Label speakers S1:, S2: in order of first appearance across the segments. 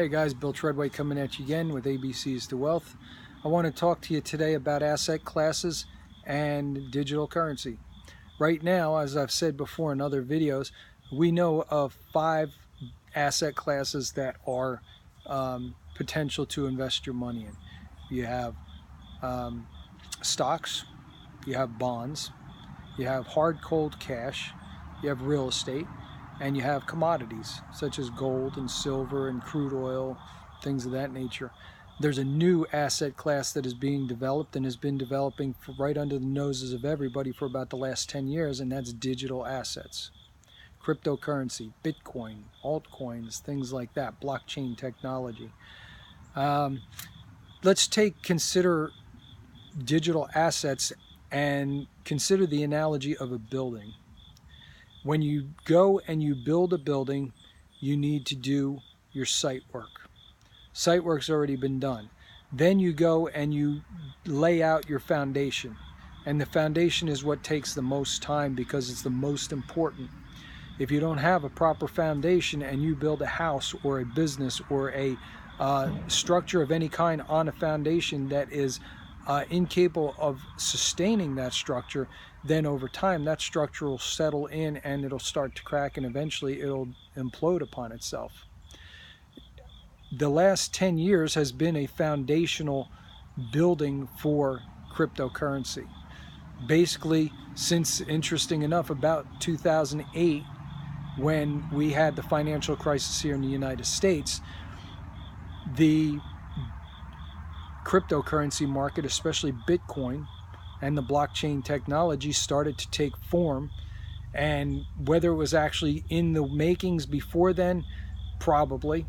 S1: Hey guys, Bill Treadway coming at you again with ABCs to Wealth. I want to talk to you today about asset classes and digital currency. Right now, as I've said before in other videos, we know of 5 asset classes that are potential to invest your money in. You have stocks, you have bonds, you have hard cold cash, you have real estate, and you have commodities such as gold and silver and crude oil, things of that nature. There's a new asset class that is being developed and has been developing right under the noses of everybody for about the last 10 years, and that's digital assets. Cryptocurrency, Bitcoin, altcoins, things like that, blockchain technology. Let's consider digital assets and consider the analogy of a building. When you go and you build a building, you need to do your site work. Site work's already been done. Then you go and you lay out your foundation. And the foundation is what takes the most time because it's the most important. If you don't have a proper foundation and you build a house or a business or a structure of any kind on a foundation that is incapable of sustaining that structure, then over time that structure will settle in and it'll start to crack and eventually it'll implode upon itself. The last 10 years has been a foundational building for cryptocurrency. Basically, since, interesting enough, about 2008, when we had the financial crisis here in the United States, the cryptocurrency market, especially Bitcoin and the blockchain technology, started to take form. And whether it was actually in the makings before then, probably,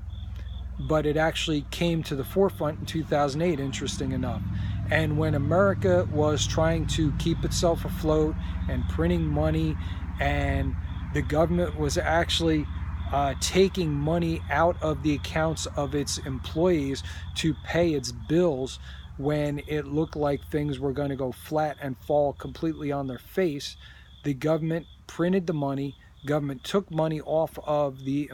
S1: but it actually came to the forefront in 2008, interesting enough. And when America was trying to keep itself afloat and printing money, and the government was actually taking money out of the accounts of its employees to pay its bills when it looked like things were going to go flat and fall completely on their face, the government printed the money. Government took money off of the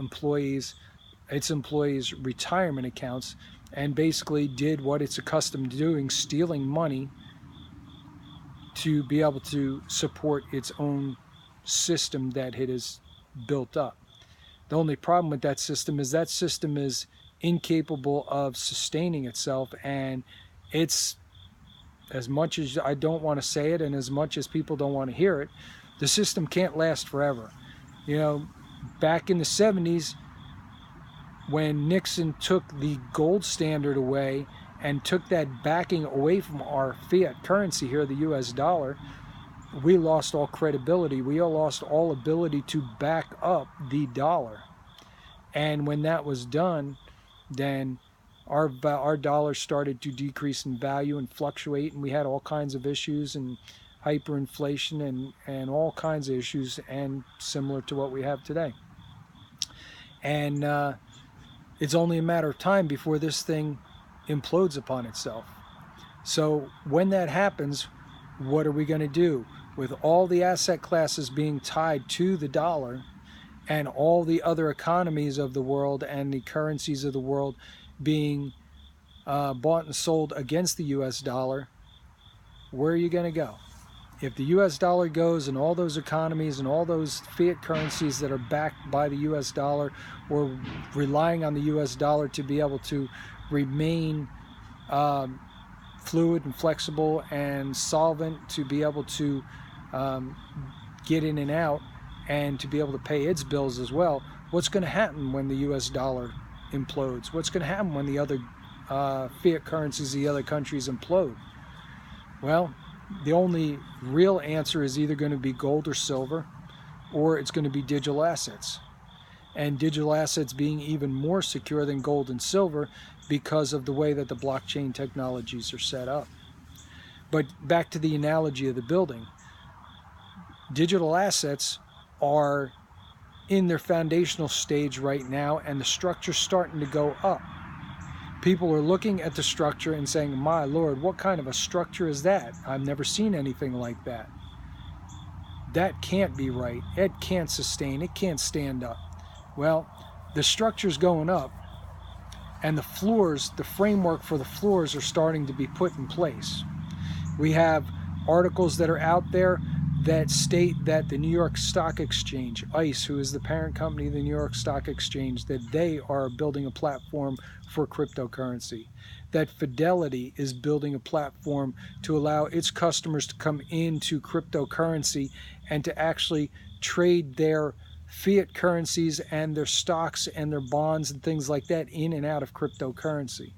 S1: its employees' retirement accounts, and basically did what it's accustomed to doing, stealing money to be able to support its own system that it has built up. The only problem with that system is incapable of sustaining itself, and it's, as much as I don't want to say it and as much as people don't want to hear it, the system can't last forever. You know, back in the 70s, when Nixon took the gold standard away and took that backing away from our fiat currency here, the US dollar, we lost all credibility. We all lost all ability to back up the dollar. And when that was done, then our dollar started to decrease in value and fluctuate, and we had all kinds of issues and hyperinflation and all kinds of issues, and similar to what we have today. And it's only a matter of time before this thing implodes upon itself. So when that happens, what are we going to do? With all the asset classes being tied to the dollar and all the other economies of the world and the currencies of the world being bought and sold against the US dollar, where are you going to go? If the US dollar goes and all those economies and all those fiat currencies that are backed by the US dollar or relying on the US dollar to be able to remain fluid and flexible and solvent, to be able to get in and out and to be able to pay its bills as well, what's going to happen when the US dollar implodes? What's going to happen when the other fiat currencies of the other countries implode? Well, the only real answer is either going to be gold or silver, or it's going to be digital assets. And digital assets being even more secure than gold and silver because of the way that the blockchain technologies are set up. But back to the analogy of the building. Digital assets are in their foundational stage right now, and the structure's starting to go up. People are looking at the structure and saying, my Lord, what kind of a structure is that? I've never seen anything like that. That can't be right. It can't sustain. It can't stand up. Well, the structure's going up, And the floors, the framework for the floors are starting to be put in place. We have articles that are out there that state that the New York Stock Exchange, ICE, who is the parent company of the New York Stock Exchange, that they are building a platform for cryptocurrency. That Fidelity is building a platform to allow its customers to come into cryptocurrency and to actually trade their fiat currencies and their stocks and their bonds and things like that in and out of cryptocurrency.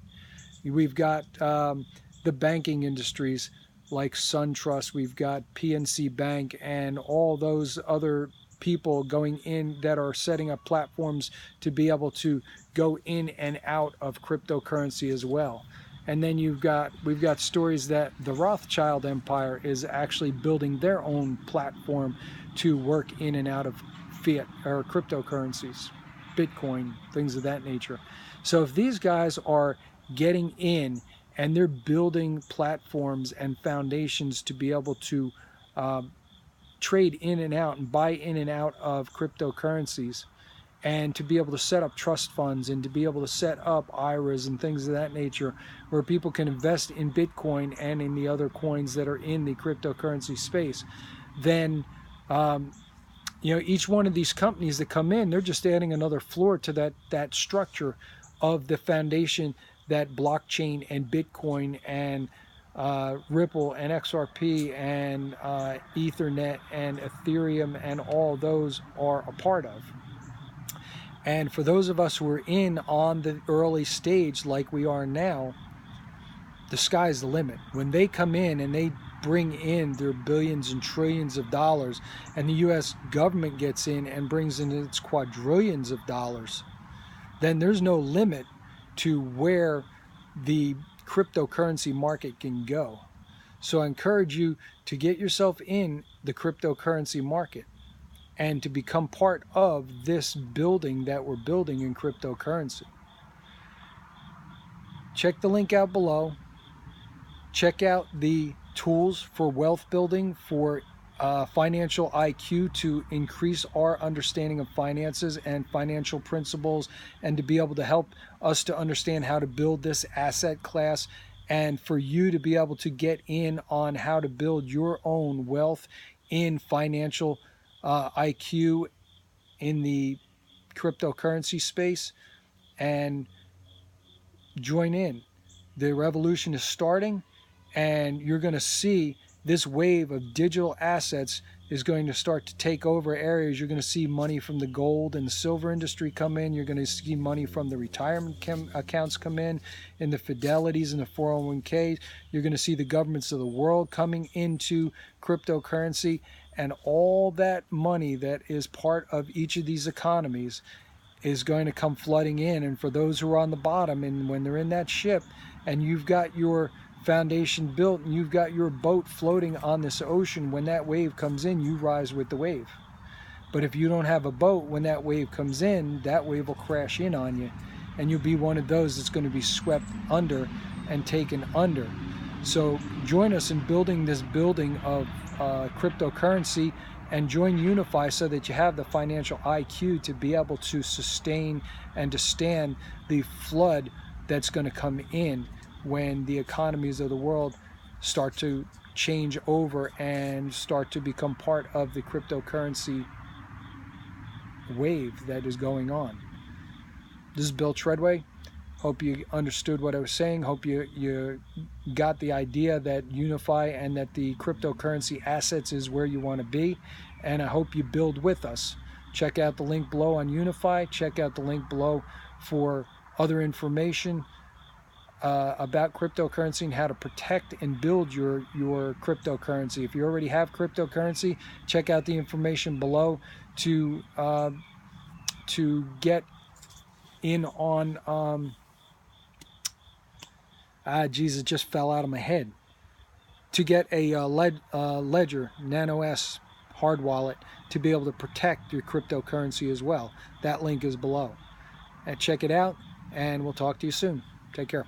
S1: We've got the banking industries like SunTrust, we've got PNC Bank, and all those other people going in that are setting up platforms to be able to go in and out of cryptocurrency as well. And then we've got stories that the Rothschild Empire is actually building their own platform to work in and out of fiat or cryptocurrencies, Bitcoin, things of that nature. So if these guys are getting in and they're building platforms and foundations to be able to trade in and out and buy in and out of cryptocurrencies, and to be able to set up trust funds and to be able to set up IRAs and things of that nature where people can invest in Bitcoin and in the other coins that are in the cryptocurrency space, then each one of these companies that come in, they're just adding another floor to that structure of the foundation that blockchain and Bitcoin and Ripple and XRP and Ethernet and Ethereum and all those are a part of. And for those of us who are in on the early stage like we are now, the sky's the limit. When they come in and they bring in their billions and trillions of dollars, and the US government gets in and brings in its quadrillions of dollars, then there's no limit to where the cryptocurrency market can go. So I encourage you to get yourself in the cryptocurrency market and to become part of this building that we're building in cryptocurrency. Check the link out below. Check out the tools for wealth building, for financial IQ, to increase our understanding of finances and financial principles, and to be able to help us to understand how to build this asset class, and for you to be able to get in on how to build your own wealth in financial IQ in the cryptocurrency space, and join in. The revolution is starting, and you're going to see this wave of digital assets is going to start to take over areas. You're going to see money from the gold and the silver industry come in. You're going to see money from the retirement accounts come in the Fidelities and the 401ks. You're going to see the governments of the world coming into cryptocurrency, and all that money that is part of each of these economies is going to come flooding in. And for those who are on the bottom, and when they're in that ship and you've got your foundation built and you've got your boat floating on this ocean, when that wave comes in, you rise with the wave. But if you don't have a boat, when that wave comes in, that wave will crash in on you, and you'll be one of those that's going to be swept under and taken under. So join us in building this building of cryptocurrency, and join Unifii so that you have the financial IQ to be able to sustain and to stand the flood that's going to come in when the economies of the world start to change over and start to become part of the cryptocurrency wave that is going on. This is Bill Treadway. Hope you understood what I was saying. Hope you got the idea that Unifii and that the cryptocurrency assets is where you want to be. And I hope you build with us. Check out the link below on Unifii. Check out the link below for other information about cryptocurrency and how to protect and build your cryptocurrency. If you already have cryptocurrency, check out the information below to get in on it just fell out of my head. To get a Ledger Nano S hard wallet to be able to protect your cryptocurrency as well. That link is below. Check it out, and we'll talk to you soon. Take care.